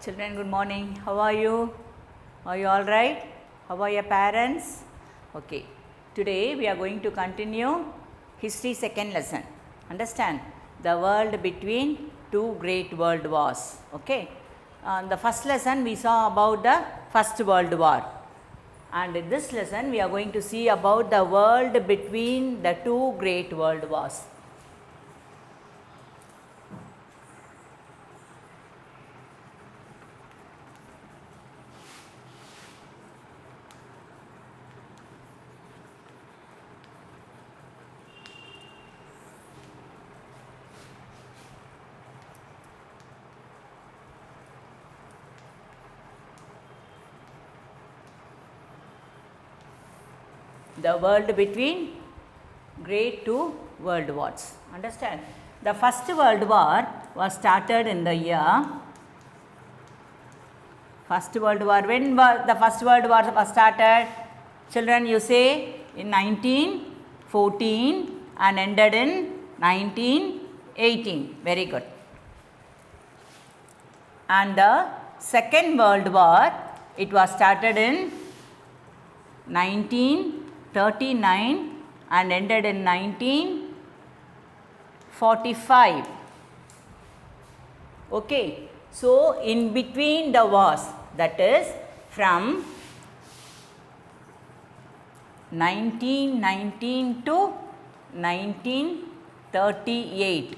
Children, good morning. How are you? Are you all right? How are your parents? Okay. Today we are going to continue history second lesson. Understand? The world between two great world wars. Okay. The first lesson we saw about the First World War. And in this lesson we are going to see about the world between the two great world wars. The world between great two world wars. Understand? The First World War was started in the year. First World War. When the First World War was started? Children, you say in 1914 and ended in 1918. Very good. And the Second World War, it was started in 1939 and ended in 1945. Okay. So, in between the wars, that is from 1919 to 1938.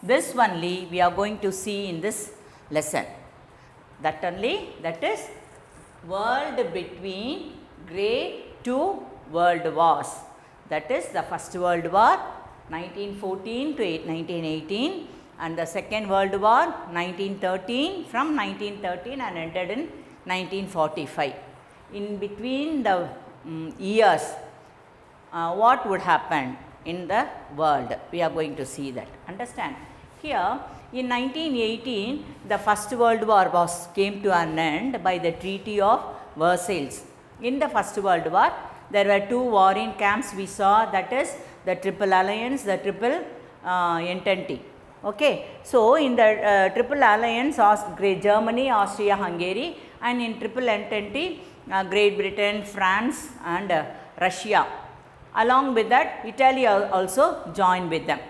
This only we are going to see in this lesson. That is world between great two world wars. That is the First World War 1914 to 1918 and the Second World War 1913 from 1913 and ended in 1945. In between the years, what would happen in the world? We are going to see that. Understand? Here in 1918, the First World War came to an end by the Treaty of Versailles. In the First World War, there were two warring camps we saw, that is the Triple Alliance, the Triple Entente. Okay. So, in the Triple Alliance, Germany, Austria, Hungary, and in Triple Entente, Great Britain, France and Russia. Along with that, Italy also joined with them.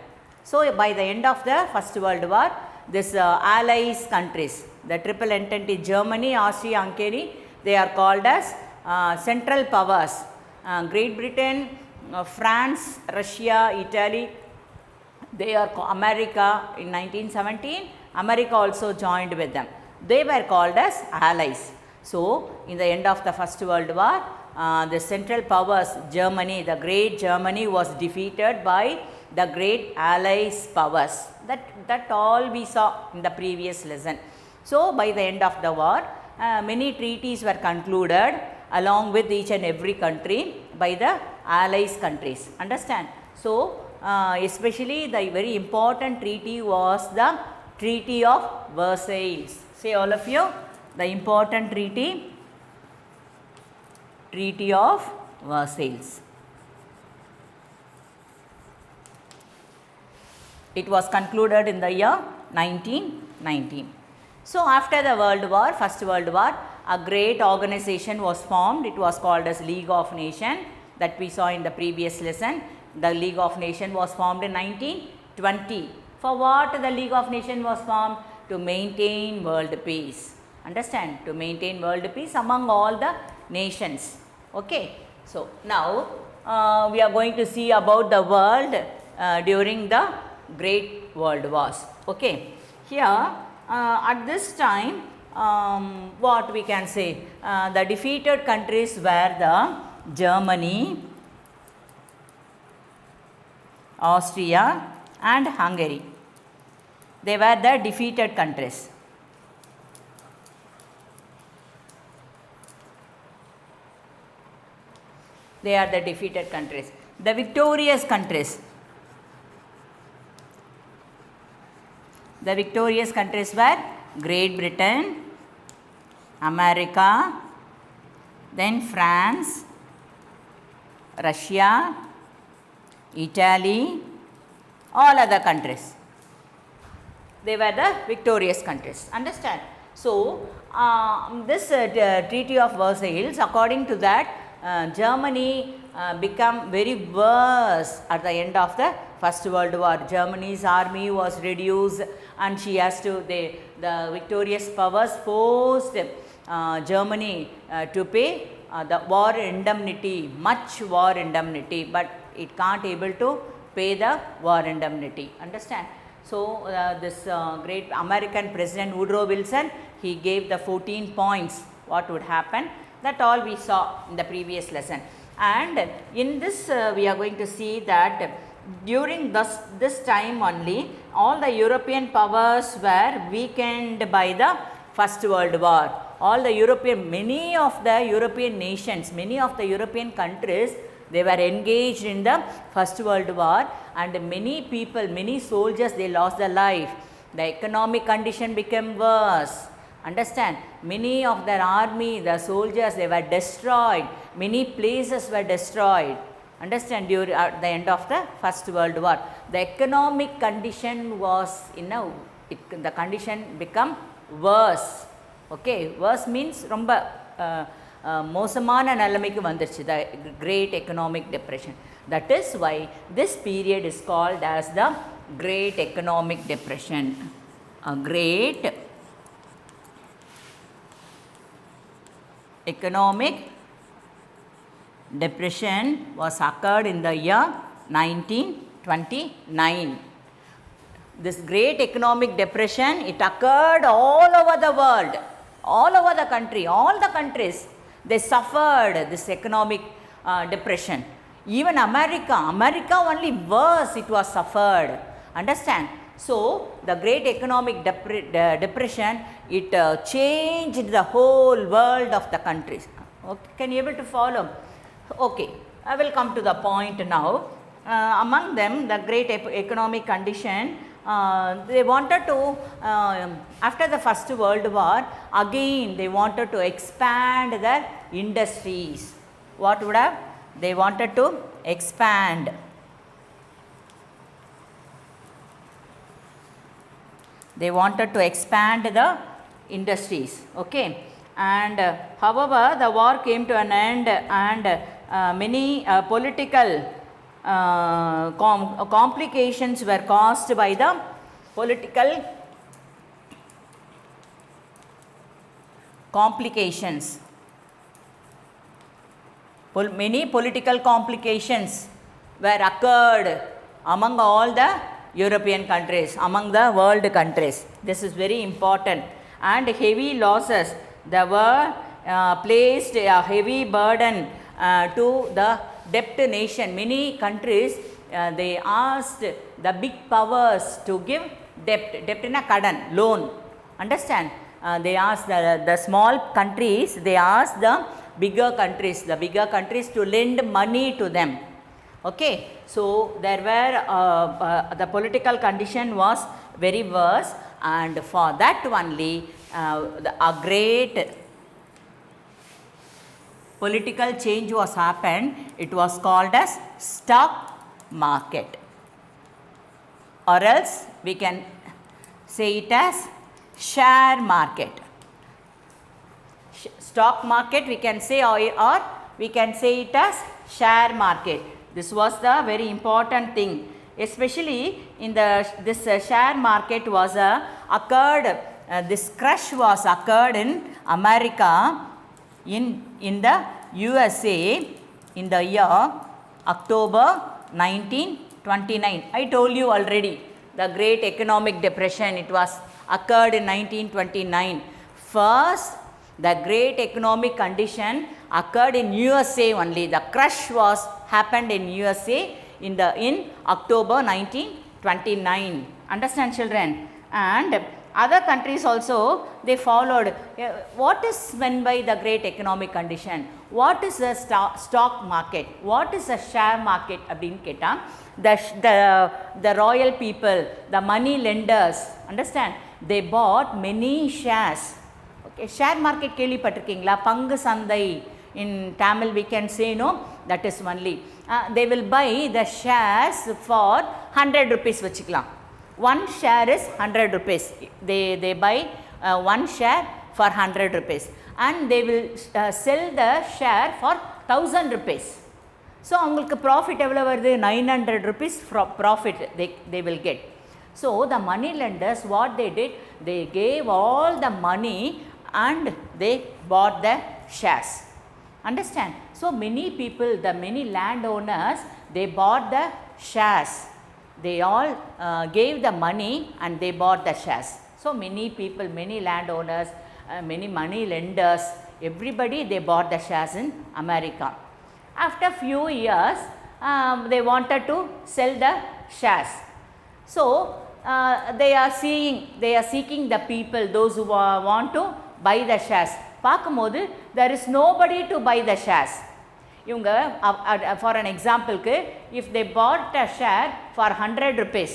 So, by the end of the First World War, this allies countries, the Triple Entente, Germany, Austria, Hungary, they are called as central powers. Great Britain, France, Russia, Italy, they are America in 1917, America also joined with them. They were called as allies. So, in the end of the First World War, the central powers, Germany, the great Germany was defeated by the great allies powers. That all we saw in the previous lesson. So, by the end of the war, many treaties were concluded along with each and every country by the allies countries. Understand? So, especially the very important treaty was the Treaty of Versailles. Say all of you, the important treaty, Treaty of Versailles. It was concluded in the year 1919. So, after the World War, First World War, a great organization was formed. It was called as League of Nations, that we saw in the previous lesson. The League of Nations was formed in 1920. For what the League of Nations was formed? To maintain world peace. Understand? To maintain world peace among all the nations. Okay. So, now we are going to see about the world during the great world wars. Okay. Here at this time, what we can say, the defeated countries were the Germany, Austria and Hungary. They were the defeated countries. They are the defeated countries. The victorious countries. The victorious countries were Great Britain, America, then France, Russia, Italy, all other countries. They were the victorious countries. Understand? So, this Treaty of Versailles, according to that, Germany become very worse at the end of the First World War. Germany's army was reduced and she has to, the victorious powers forced Germany to pay the war indemnity, much war indemnity, but it can't able to pay the war indemnity. Understand? So, this great American President Woodrow Wilson, he gave the 14 points what would happen. That all we saw in the previous lesson. And in this we are going to see that during this time only, all the European powers were weakened by the First World War. All the many of the European nations, many of the European countries, they were engaged in the First World War, and many people, many soldiers, they lost their life. The economic condition became worse. Understand? Many of their army, the soldiers, they were destroyed. Many places were destroyed. Understand? During at the end of the First World War, the economic condition was, the condition become worse. Okay, worse means romba மோசமான நிலைமைக்கு வந்துருச்சு, the Great Economic Depression. That is why this period is called as the Great Economic Depression. A Great Economic Depression was occurred in the year 1929. This Great Economic Depression, it occurred all over the world, all over the country, all the countries. They suffered this economic depression. Even America only worse it was suffered. Understand? So, the Great Economic Depression, it changed the whole world of the countries. Okay, can you able to follow? Okay, I will come to the point now. Among them, the Great Economic Condition, they wanted to, after the First World War, again they wanted to expand their industries. What would have? They wanted to expand. They wanted to expand the industries. Okay. And however, the war came to an end, and many political complications were caused by the political complications. Many political complications were occurred among all the European countries, among the world countries. This is very important. And heavy losses, there were placed a heavy burden to the debt nation. Many countries, they asked the big powers to give debt in a kadan, loan. Understand? They asked the small countries, they asked the bigger countries to lend money to them. Okay. So, there were the political condition was very worse, and for that only a great political change was happened. It was called as stock market, or else we can say it as share market. Stock market we can say, or we can say it as share market. This was the very important thing, especially in this share market was occurred. This crash was occurred in America, in the USA in the year October 1929. I told you already, the Great Economic Depression, it was occurred in 1929. First, the Great Economic Condition occurred in USA only. The crash was happened in USA in October 1929. Understand, children? And other countries also, they followed. What is meant by the Great Economic Condition? What is a stock market? What is a share market? Abdin keta, the royal people, the money lenders, understand? They bought many shares. Okay, share market கேள்வி பட்டிருக்கீங்களா? பங்கு சந்தை. In Tamil we can say, no, that is only. They will buy the shares for 100 rupees வச்சுக்கலாம். One share is 100 rupees. They buy one share for 100 rupees and they will sell the share for 1000 rupees. So அவங்களுக்கு profit எவ்வளோ வருது 900 rupees profit they will get. So the money lenders what they did, they gave all the money and they bought the shares. Understand? So many people, the many landowners, they bought the shares. They all gave the money and they bought the shares. So many people, many landowners, many money lenders, everybody they bought the shares in America. After few years, they wanted to sell the shares. So they are seeking the people, those who want to buy the shares. பார்க்கும்போது there is nobody to buy the shares. இவங்க for an example, if they bought a share for 100 rupees,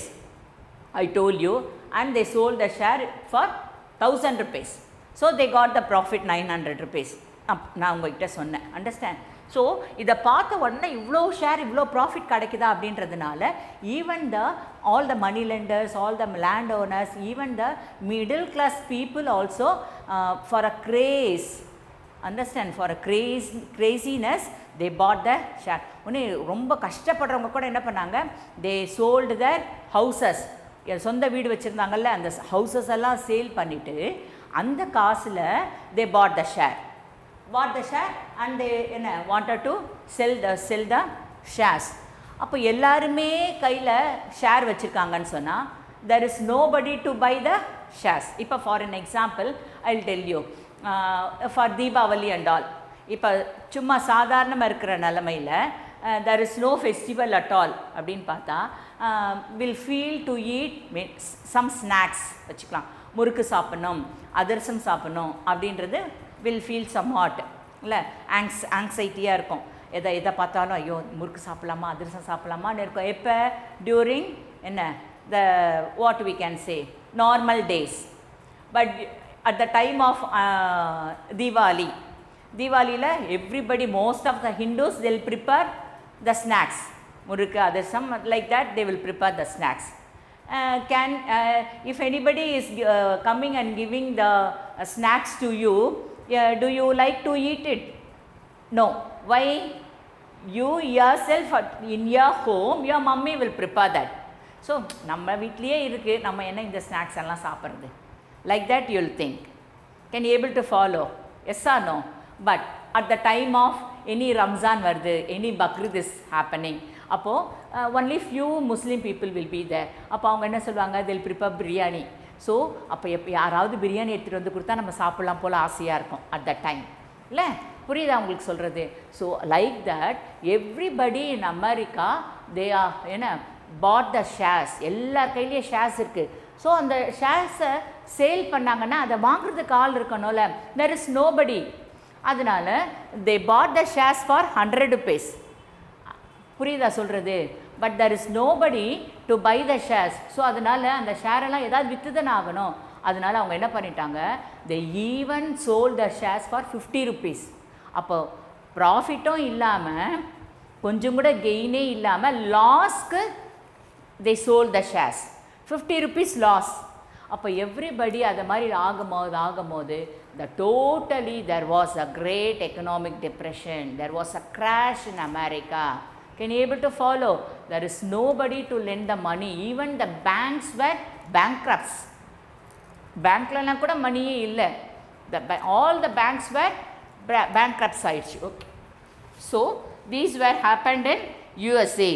I told you, and they sold the share for 1000 rupees. So they got the profit 900 rupees. நான் உங்ககிட்ட சொன்னேன். Understand? So இதை பார்த்த உடனே இவ்வளோ share இவ்வளோ profit கிடைக்குதா அப்படின்றதுனால even all the money lenders, all the landowners, even the middle class people also for a craze, understand, for a craziness they bought the share. ஒன்று ரொம்ப கஷ்டப்படுறவங்க கூட என்ன பண்ணாங்க, they sold their houses, சொந்த வீடு வச்சுருந்தாங்கல்ல அந்த ஹவுசஸ் எல்லாம் சேல் பண்ணிவிட்டு அந்த காசில் they bought the share and they wanted to sell the shares. அப்போ எல்லாருமே கையில் ஷேர் வச்சுருக்காங்கன்னு சொன்னால் there is nobody to buy the shares. இப்போ for an example I will tell you, for Deepavali and all, இப்போ சும்மா சாதாரணமாக இருக்கிற நிலமையில் there is no festival at all அப்படின்னு பார்த்தா will feel to eat some snacks வச்சுக்கலாம், முறுக்கு சாப்பிட்ணும், அதிரசம் சாப்பிட்ணும் அப்படின்றது will feel somewhat இல்லை ஆங்ஸைட்டியாக இருக்கும். எதை பார்த்தாலும் ஐயோ முறுக்கு சாப்பிட்லாமா அதிரசம் சாப்பிட்லாமான்னு இருக்கும். எப்போ during the what we can say normal days. But at the time of Diwaliயில் everybody, most of the Hindus, they will prepare the snacks, murukku adirsam, like that they will prepare the snacks. If anybody is coming and giving the snacks to you, do you like to eat it? No. Why? You yourself in your home, your mummy will prepare that. So நம்ம வீட்லேயே இருக்குது, நம்ம என்ன இந்த snacks எல்லாம் சாப்பிட்றது, like that you will think. Can you able to follow? Yes or no? But at the time of any Ramzan வருது, any Bakrid is happening, அப்போது only few Muslim people will be there. அப்போ அவங்க என்ன சொல்லுவாங்க, they will prepare biryani. So அப்போ யாராவது பிரியாணி எடுத்துகிட்டு வந்து கொடுத்தா நம்ம சாப்பிட்லாம் போல் ஆசையாக இருக்கும் at that time, இல்லை? புரியுதா உங்களுக்கு சொல்கிறது? So like that everybody in America they are bought the shares, எல்லார் கையிலேயே ஷேர்ஸ் இருக்குது. ஸோ அந்த ஷேர்ஸை சேல் பண்ணாங்கன்னா அதை வாங்குறதுக்கு ஆள் இருக்கணும்ல, தெர் இஸ் நோபடி. அதனால் they bought the shares for 100 rupees. புரியுதா சொல்கிறது? But there is nobody to buy the shares. So அதனால் அந்த ஷேரெல்லாம் ஏதாவது விற்று தானே ஆகணும். அதனால் அவங்க என்ன பண்ணிட்டாங்க, they even sold the shares for 50 rupees. அப்போ ப்ராஃபிட்டும் இல்லாமல் கொஞ்சம் கூட கெயினே இல்லாமல் லாஸ்க்கு they sold the shares 50 rupees loss. அப்போ எவ்ரிபடி அதை மாதிரி ஆகும்போது totally there was a great economic depression, there was a crash in America. Can you able to follow? There is nobody to lend the money, even the banks were bankrupts. பேங்க்லலாம் கூட மணியே இல்லை, all the banks were bankrupt ஆயிடுச்சு. Okay, so these were happened in USA.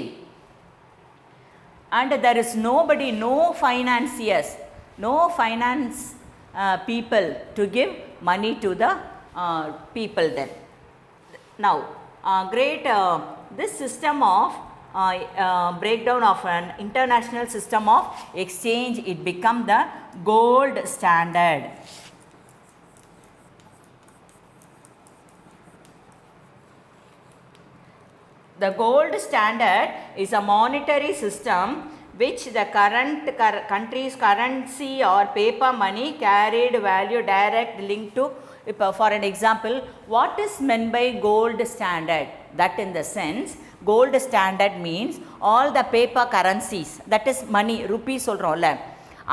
And there is nobody, no financiers, no finance people to give money to the people then. Now this system of breakdown of an international system of exchange, it become the gold standard. The gold standard is a monetary system which the current country's currency or paper money carried value direct link to. For an example, what is meant by gold standard? That in the sense, gold standard means all the paper currencies, that is money, rupees சொல்கிறோம்ல,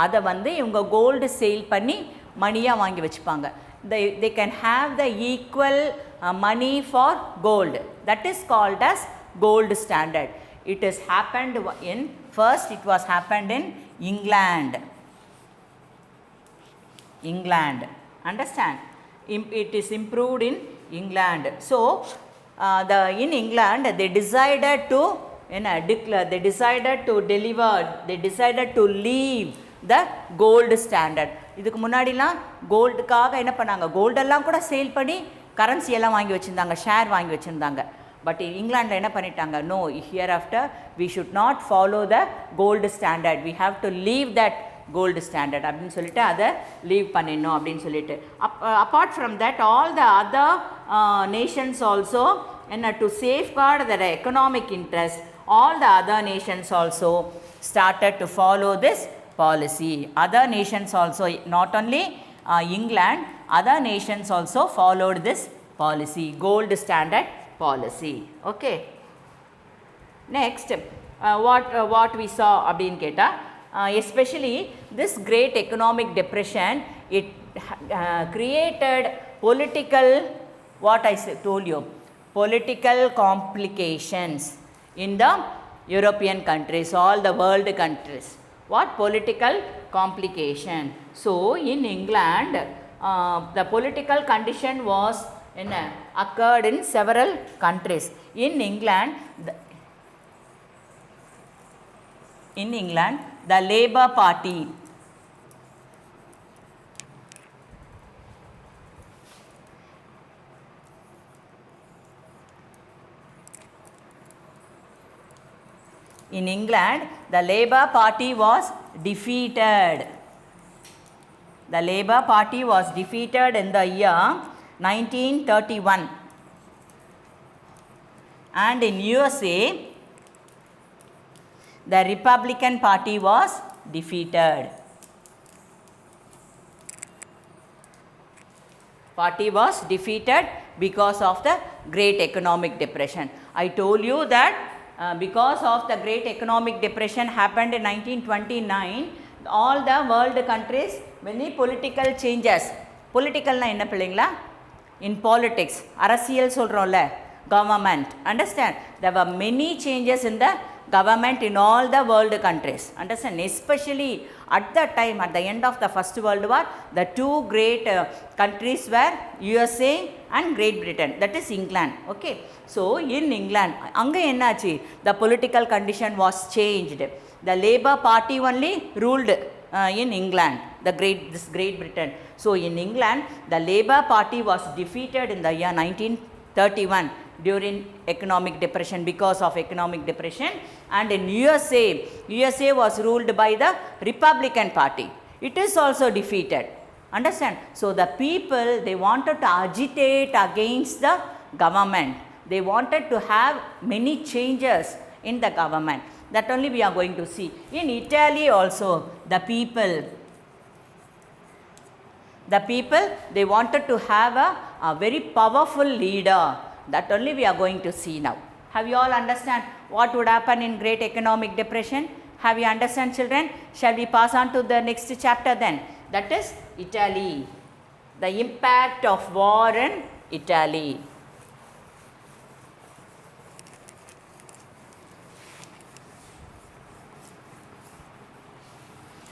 அதை வந்து இவங்க gold sale பண்ணி மணியாக வாங்கி வச்சுப்பாங்க. They can have the equal money for gold. That is called as gold standard. It has happened in, first it was happened in England. Understand? It is improved in England. So in England they decided to declare, they decided to deliver, they decided to leave the gold standard. இதுக்கு முன்னாடிலாம் கோல்டுக்காக என்ன பண்ணாங்க, கோல்டெல்லாம் கூட sale பண்ணி currency எல்லாம் வாங்கி வச்சுருந்தாங்க, share வாங்கி வச்சுருந்தாங்க. பட் இங்கிலாண்டில் என்ன பண்ணிட்டாங்க, no, here after we should not follow the gold standard, we have to leave that gold standard அப்படின்னு சொல்லிட்டு அதை லீவ் பண்ணிடணும் அப்படின்னு சொல்லிட்டு. Apart from that all the other nations also என்ன, to safeguard that economic interest, all the other nations also started to follow this policy. Other nations also, not only England, other nations also followed this policy, gold standard policy. Okay. Next, what we saw abdin keta, especially this great economic depression, it created political, what I told you, political complications in the European countries, all the world countries. What political complication? So in England the political condition was occurred in several countries. In England the Labour Party in England, the Labour Party was defeated. The Labour Party was defeated in the year 1931. And in USA, the Republican Party was defeated. Party was defeated because of the Great Economic Depression. I told you that because of the Great Economic Depression happened in 1929, all the world countries, many political changes. Political na enna pillingla? In politics, அரசியல் சொல்றோம்ல, government. Understand? There were many changes in the government in all the world countries. Understand? Especially at that time, at the end of the First World War, the two great countries were USA and Great Britain, that is England. Okay. So in England, anga ennachi, the political condition was changed. The Labour Party only ruled in England, this Great Britain. So in England, the Labour Party was defeated in the year 1931 during economic depression, because of economic depression. And in USA was ruled by the Republican Party. It is also defeated. Understand? So the people, they wanted to agitate against the government. They wanted to have many changes in the government. That only we are going to see. In Italy also, the people, they wanted to have a very powerful leader. That only we are going to see now. Have you all understand what would happen in Great Economic Depression? Have you understand, children? Shall we pass on to the next chapter then? That is Italy. The impact of war in Italy.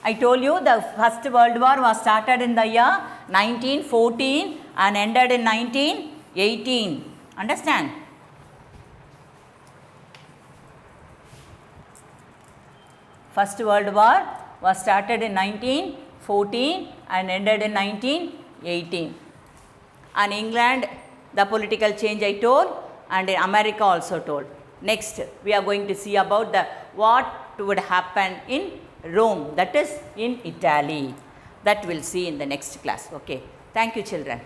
I told you the First World War was started in the year 1914 and ended in 1918. Understand? First World War was started in 1914 and ended in 1918. And England, the political change I told, and in America also told. Next, we are going to see about what would happen in Rome, that is in Italy. That we'll see in the next class. Okay. Thank you, children.